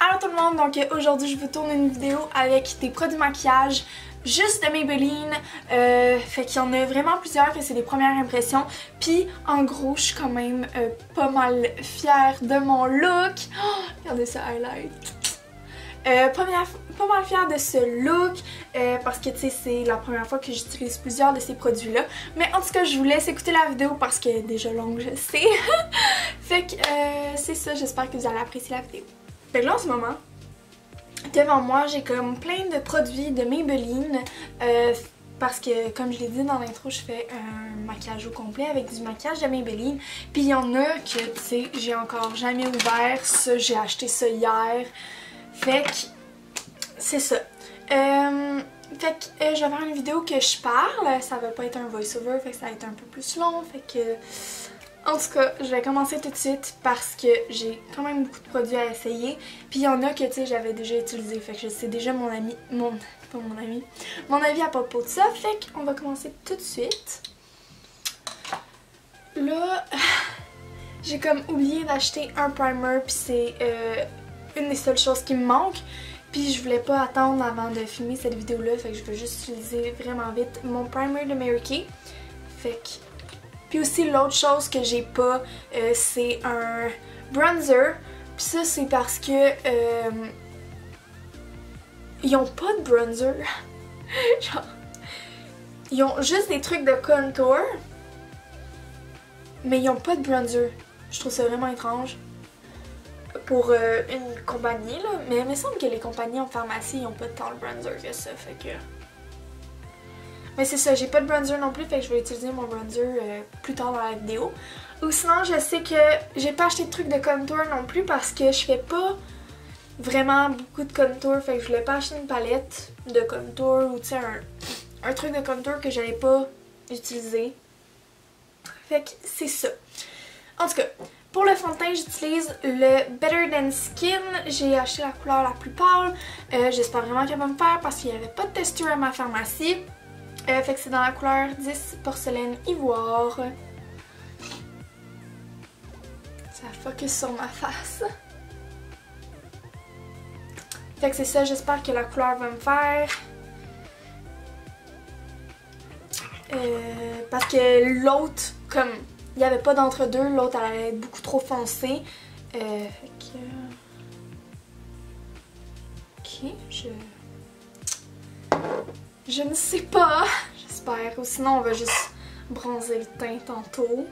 Allô tout le monde, donc aujourd'hui je vous tourne une vidéo avec des produits maquillage juste de Maybelline, fait qu'il y en a vraiment plusieurs, que c'est des premières impressions, puis en gros je suis quand même pas mal fière de mon look. Oh, regardez ce highlight. Pas mal fière de ce look parce que tu sais c'est la première fois que j'utilise plusieurs de ces produits là, mais en tout cas je vous laisse écouter la vidéo parce qu'elle est déjà longue, je sais. Fait que c'est ça, j'espère que vous allez apprécier la vidéo. Fait que là en ce moment, devant moi j'ai comme plein de produits de Maybelline parce que comme je l'ai dit dans l'intro, je fais un maquillage au complet avec du maquillage de Maybelline, puis il y en a que tu sais j'ai encore jamais ouvert, ça j'ai acheté ça hier. Fait que c'est ça. Fait que je vais faire une vidéo que je parle, ça va pas être un voice-over, fait que ça va être un peu plus long, fait que... En tout cas, je vais commencer tout de suite parce que j'ai quand même beaucoup de produits à essayer. Puis il y en a que tu sais j'avais déjà utilisé, fait que je sais déjà mon avis à propos de ça, fait qu'on va commencer tout de suite. Là, j'ai comme oublié d'acheter un primer, puis c'est une des seules choses qui me manque. Puis je voulais pas attendre avant de filmer cette vidéo là, fait que je veux juste utiliser vraiment vite mon primer de Mary Kay. Fait que... Puis aussi l'autre chose que j'ai pas, c'est un bronzer. Puis ça c'est parce que ils ont pas de bronzer. Genre, ils ont juste des trucs de contour, mais ils ont pas de bronzer. Je trouve ça vraiment étrange pour une compagnie là, mais il me semble que les compagnies en pharmacie ils ont pas tant de bronzer que ça, fait que... Mais c'est ça, j'ai pas de bronzer non plus, fait que je vais utiliser mon bronzer plus tard dans la vidéo. Ou sinon, je sais que j'ai pas acheté de trucs de contour non plus parce que je fais pas vraiment beaucoup de contour, fait que je voulais pas acheter une palette de contour ou tu sais un truc de contour que j'allais pas utiliser. Fait que c'est ça. En tout cas, pour le fond de teint, j'utilise le Better Than Skin. J'ai acheté la couleur la plus pâle. J'espère vraiment qu'elle va me faire parce qu'il n'y avait pas de texture à ma pharmacie. Fait que c'est dans la couleur 10 porcelaine ivoire. Ça focus sur ma face. Fait que c'est ça, j'espère que la couleur va me faire. Parce que l'autre, comme il n'y avait pas d'entre-deux, l'autre elle allait être beaucoup trop foncée. Fait que... Ok, je ne sais pas, j'espère. Ou sinon on va juste bronzer le teint tantôt.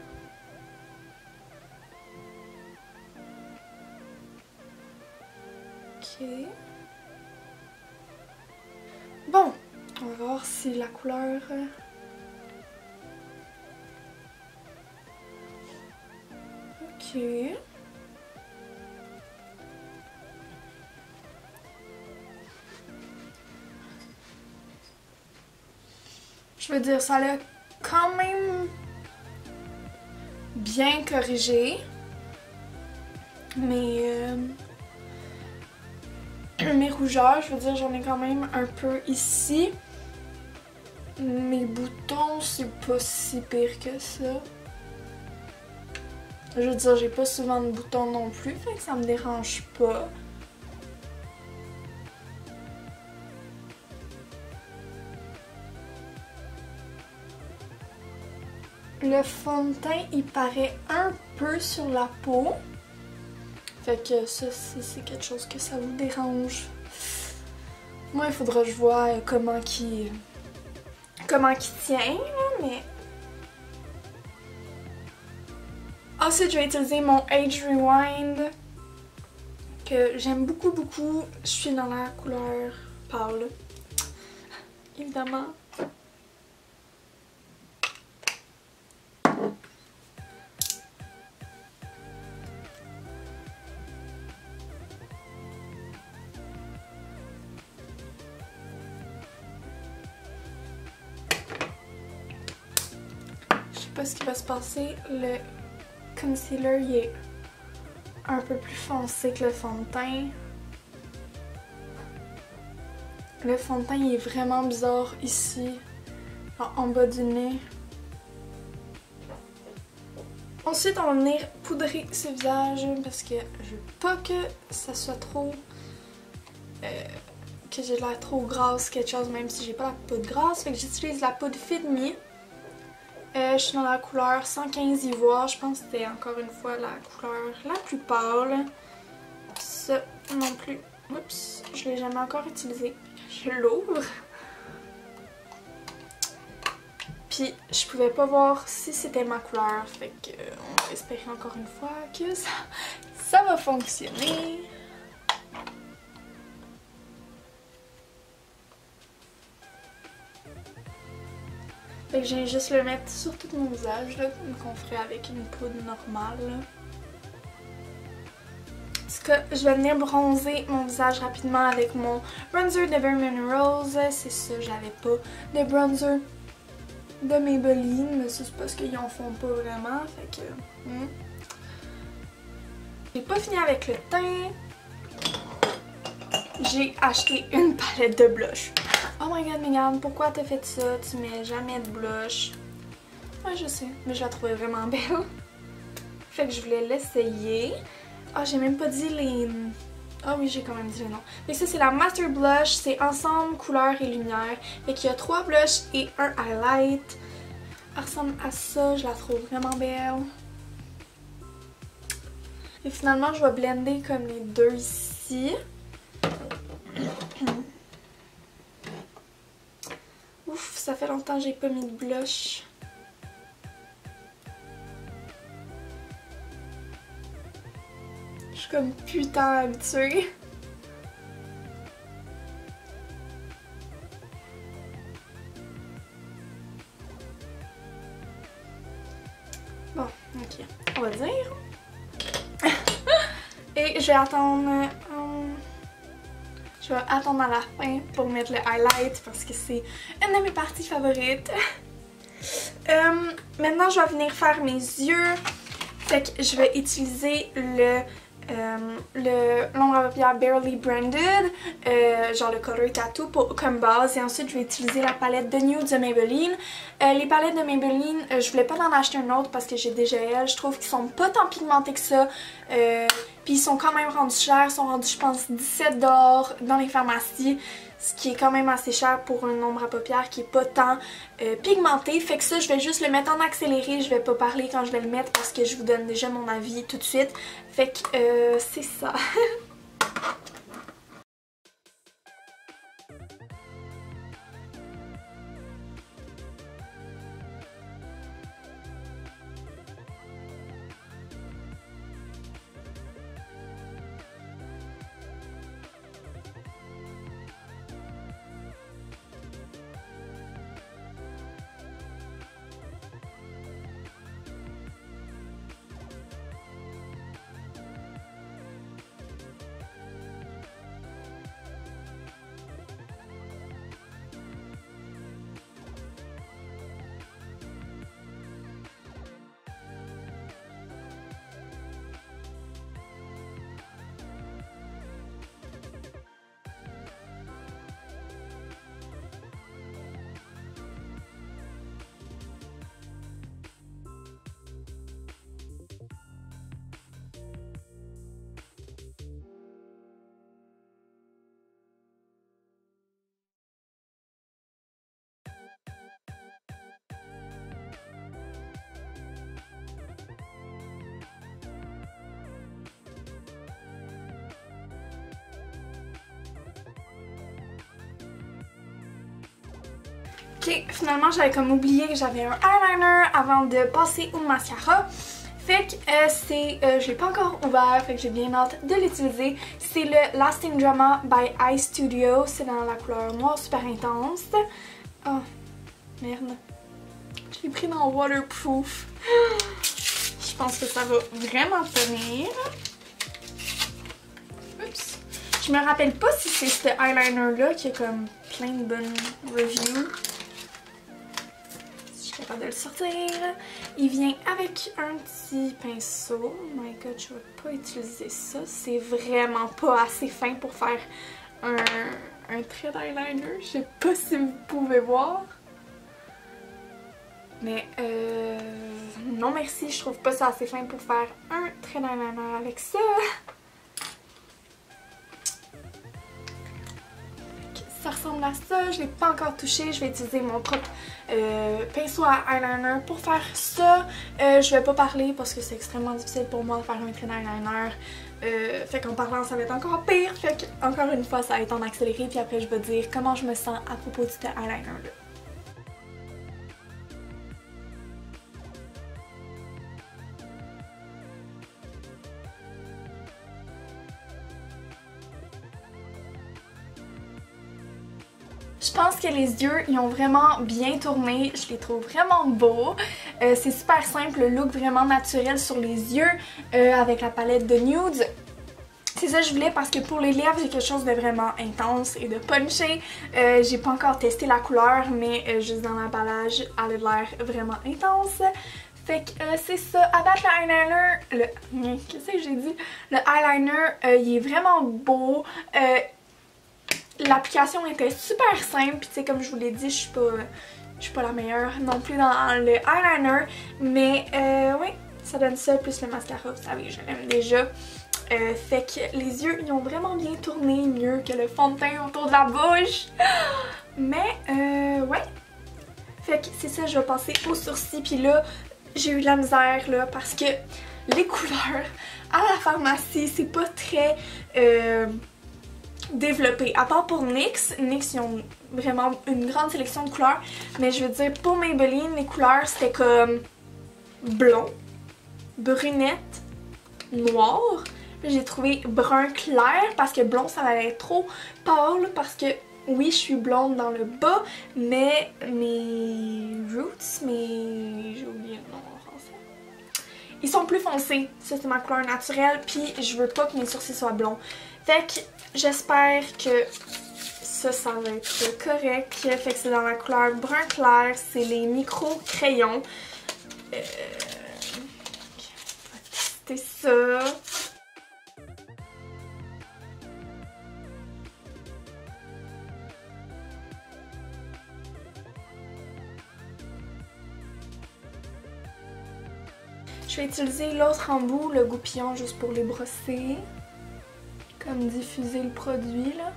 Ok. Bon, on va voir si la couleur... Ok. Je veux dire, ça l'a quand même bien corrigé, mais mes rougeurs, je veux dire, j'en ai quand même un peu ici. Mes boutons, c'est pas si pire que ça. Je veux dire, j'ai pas souvent de boutons non plus, fait que ça me dérange pas. Le fond de teint, il paraît un peu sur la peau. Fait que ça, c'est quelque chose que ça vous dérange. Moi, il faudra que je vois comment qu'il tient, là, mais... Ensuite, je vais utiliser mon Age Rewind, que j'aime beaucoup, beaucoup. Je suis dans la couleur pâle, évidemment. Je sais pas ce qui va se passer, le concealer il est un peu plus foncé que le fond de teint. Le fond de teint il est vraiment bizarre ici, en bas du nez. Ensuite, on va venir poudrer ce visage parce que je veux pas que ça soit trop que j'ai l'air trop grasse, quelque chose, même si j'ai pas la poudre grasse. Fait que j'utilise la poudre Fit Me. Je suis dans la couleur 115 ivoire. Je pense que c'était encore une fois la couleur la plus pâle. Ça non plus. Oups, je l'ai jamais encore utilisé. Je l'ouvre. Puis je pouvais pas voir si c'était ma couleur. Fait que on va espérer encore une fois que ça va fonctionner. Fait que j'ai juste le mettre sur tout mon visage, là, comme qu'on ferait avec une poudre normale. Là. En tout cas, je vais venir bronzer mon visage rapidement avec mon bronzer de Bare Minerals. C'est ça, j'avais pas de bronzer de Maybelline, mais c'est parce qu'ils en font pas vraiment. Fait que... J'ai pas fini avec le teint. J'ai acheté une palette de blush. Oh my god, Megan, pourquoi t'as fait ça? Tu mets jamais de blush. Ouais, je sais, mais je la trouvais vraiment belle. Fait que je voulais l'essayer. Ah, j'ai même pas dit les... Ah oui, j'ai quand même dit les noms. Fait que ça, c'est la Master Blush. C'est Ensemble, Couleur et Lumière. Fait qu'il y a 3 blushs et un highlight. Elle ressemble à ça, je la trouve vraiment belle. Et finalement, je vais blender comme les deux ici. Ouf, ça fait longtemps que j'ai pas mis de blush. Je suis comme putain habituée. Bon, ok, on va dire. Et je vais attendre... Je vais attendre à la fin pour mettre le highlight parce que c'est une de mes parties favorites. Maintenant, je vais venir faire mes yeux. Fait que je vais utiliser l'ombre à paupières Barely Branded, genre le Color Tattoo comme base. Et ensuite, je vais utiliser la palette de Nude de Maybelline. Les palettes de Maybelline, je voulais pas en acheter un autre parce que j'ai déjà elle. Je trouve qu'ils sont pas tant pigmentés que ça. Puis ils sont quand même rendus chers. Ils sont rendus, je pense, 17$ dans les pharmacies. Ce qui est quand même assez cher pour un ombre à paupières qui est pas tant pigmenté. Fait que ça, je vais juste le mettre en accéléré. Je vais pas parler quand je vais le mettre parce que je vous donne déjà mon avis tout de suite. Fait que c'est ça. Ok, finalement j'avais comme oublié que j'avais un eyeliner avant de passer au mascara. Fait que je l'ai pas encore ouvert, fait que j'ai bien hâte de l'utiliser. C'est le Lasting Drama by Eye Studio. C'est dans la couleur noire super intense. Oh, merde. Je l'ai pris dans Waterproof. Je pense que ça va vraiment tenir. Oups. Je me rappelle pas si c'est ce eyeliner là qui a comme plein de bonnes reviews. De le sortir. Il vient avec un petit pinceau. Oh my god, je vais pas utiliser ça. C'est vraiment pas assez fin pour faire un trait d'eyeliner. Je sais pas si vous pouvez voir. Mais non merci, je trouve pas ça assez fin pour faire un trait d'eyeliner avec ça. ça ressemble à ça. Je l'ai pas encore touché. Je vais utiliser mon propre pinceau à eyeliner pour faire ça. Je vais pas parler parce que c'est extrêmement difficile pour moi de faire un trait d'eyeliner. Fait qu'en parlant ça va être encore pire. Fait qu'encore une fois ça va être en accéléré. Puis après je vais dire comment je me sens à propos de cet eyeliner là. Je pense que les yeux, ils ont vraiment bien tourné. Je les trouve vraiment beaux. C'est super simple, le look vraiment naturel sur les yeux avec la palette de nudes. C'est ça que je voulais parce que pour les lèvres, j'ai quelque chose de vraiment intense et de punché. J'ai pas encore testé la couleur, mais juste dans l'emballage, elle a l'air vraiment intense. Fait que c'est ça. À date, le eyeliner... Qu'est-ce que j'ai dit? Le eyeliner, il est vraiment beau. L'application était super simple, puis tu sais comme je vous l'ai dit, je suis pas la meilleure non plus dans le eyeliner, mais oui, ça donne ça, plus le mascara, vous savez, je l'aime déjà. Fait que les yeux, ils ont vraiment bien tourné, mieux que le fond de teint autour de la bouche. Mais ouais, fait que c'est ça, je vais passer aux sourcils, puis là, j'ai eu de la misère là, parce que les couleurs à la pharmacie, c'est pas très... développé. À part pour NYX, NYX ils ont vraiment une grande sélection de couleurs, mais je veux dire pour Maybelline, les couleurs c'était comme blond, brunette, noir. J'ai trouvé brun clair parce que blond ça allait être trop pâle parce que oui je suis blonde dans le bas, mais mes roots, j'ai oublié le nom en français. Ils sont plus foncés, ça c'est ma couleur naturelle, puis je veux pas que mes sourcils soient blonds. Fait que j'espère que ça va être correct. Fait que c'est dans la couleur brun clair, c'est les micro crayons. On va tester ça. Je vais utiliser l'autre embout, le goupillon, juste pour les brosser. Comme diffuser le produit là.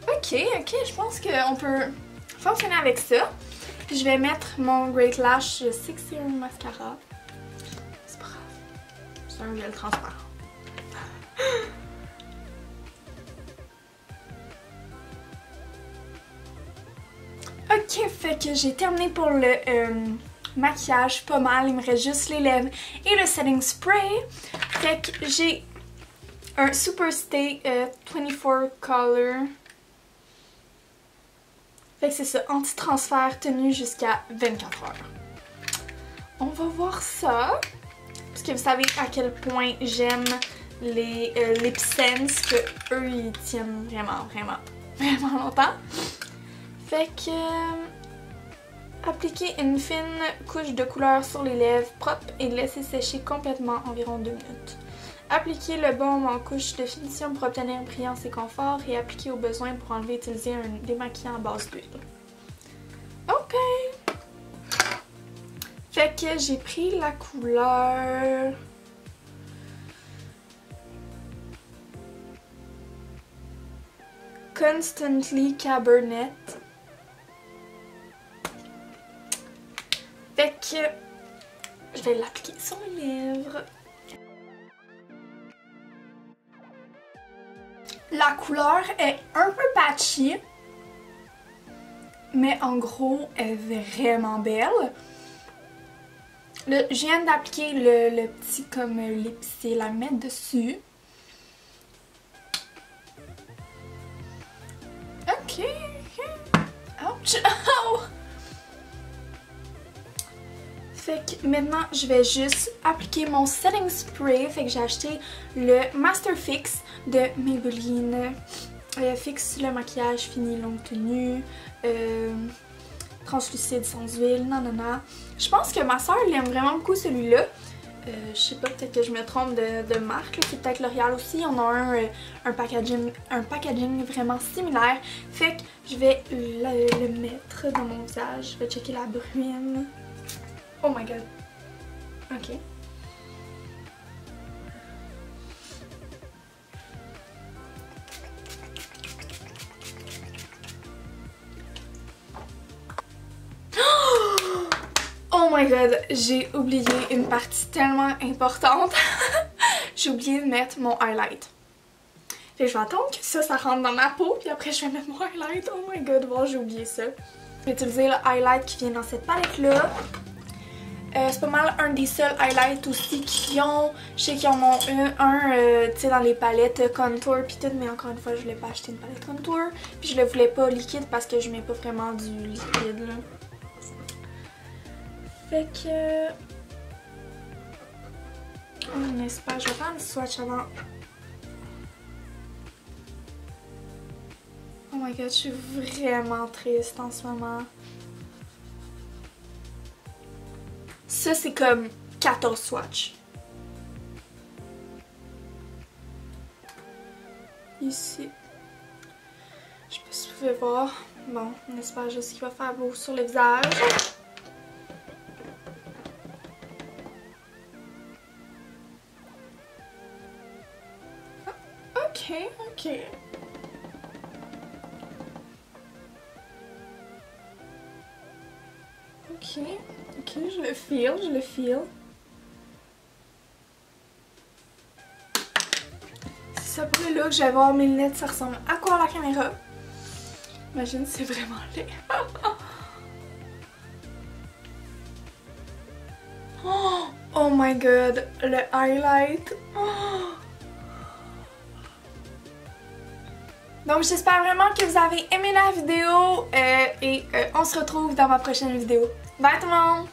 Ok, je pense qu'on peut fonctionner avec ça. Je vais mettre mon Great Lash, je sais que c'est un mascara. C'est pas grave, c'est un gel transparent. Ok, fait que j'ai terminé pour le maquillage pas mal. Il me reste juste les lèvres et le setting spray. Fait que j'ai un Super Stay 24 Color. Fait que c'est ça, anti-transfert tenu jusqu'à 24 heures. On va voir ça. Parce que vous savez à quel point j'aime les Lip Sense, que eux ils tiennent vraiment longtemps. Fait que appliquer une fine couche de couleur sur les lèvres propres et laisser sécher complètement environ 2 minutes. Appliquer le baume en couche de finition pour obtenir brillance et confort et appliquer au besoin pour enlever et utiliser un démaquillant à base d'huile. Ok! Fait que j'ai pris la couleur... Constantly Cabernet. Fait que je vais l'appliquer sur mes lèvres. La couleur est un peu patchy, mais en gros, elle est vraiment belle. Là, je viens d'appliquer le petit comme lipstick, la mettre dessus. Ok. Ouch! Oh! Fait que maintenant, je vais juste appliquer mon setting spray. Fait que j'ai acheté le Master Fix de Maybelline. Fixe le maquillage fini longue tenue. Translucide sans huile, nanana. Je pense que ma soeur l'aime vraiment beaucoup celui-là. Je sais pas, peut-être que je me trompe de marque. C'est peut-être L'Oréal aussi. On a un packaging vraiment similaire. Fait que je vais le mettre dans mon visage. Je vais checker la bruine. Oh my god. Ok. Oh my god, j'ai oublié une partie tellement importante. J'ai oublié de mettre mon highlight. Fait que je vais attendre que ça rentre dans ma peau, puis après je vais mettre mon highlight. Oh my god, bon, j'ai oublié ça. Je vais utiliser le highlight qui vient dans cette palette-là. C'est pas mal un des seuls highlights aussi qui ont. Je sais qu'ils en ont un tu sais, dans les palettes contour pis tout, mais encore une fois, je voulais pas acheter une palette contour. Puis je le voulais pas liquide parce que je mets pas vraiment du liquide là. Fait que. Oh, n'est-ce pas? Je vais faire un swatch avant. Oh my god, je suis vraiment triste en ce moment. Ça, c'est comme 14 swatchs. Ici. Je sais pas si vous pouvez voir. Bon, on espère juste qu'il va faire beau sur le visage. Ok, ok. Ok, ok, je le feel, je le feel. Si ça pour le look, je vais voir mes lunettes, ça ressemble à quoi à la caméra? Imagine, c'est vraiment laid. Oh my god, le highlight. Donc j'espère vraiment que vous avez aimé la vidéo et on se retrouve dans ma prochaine vidéo. Bye tout le monde!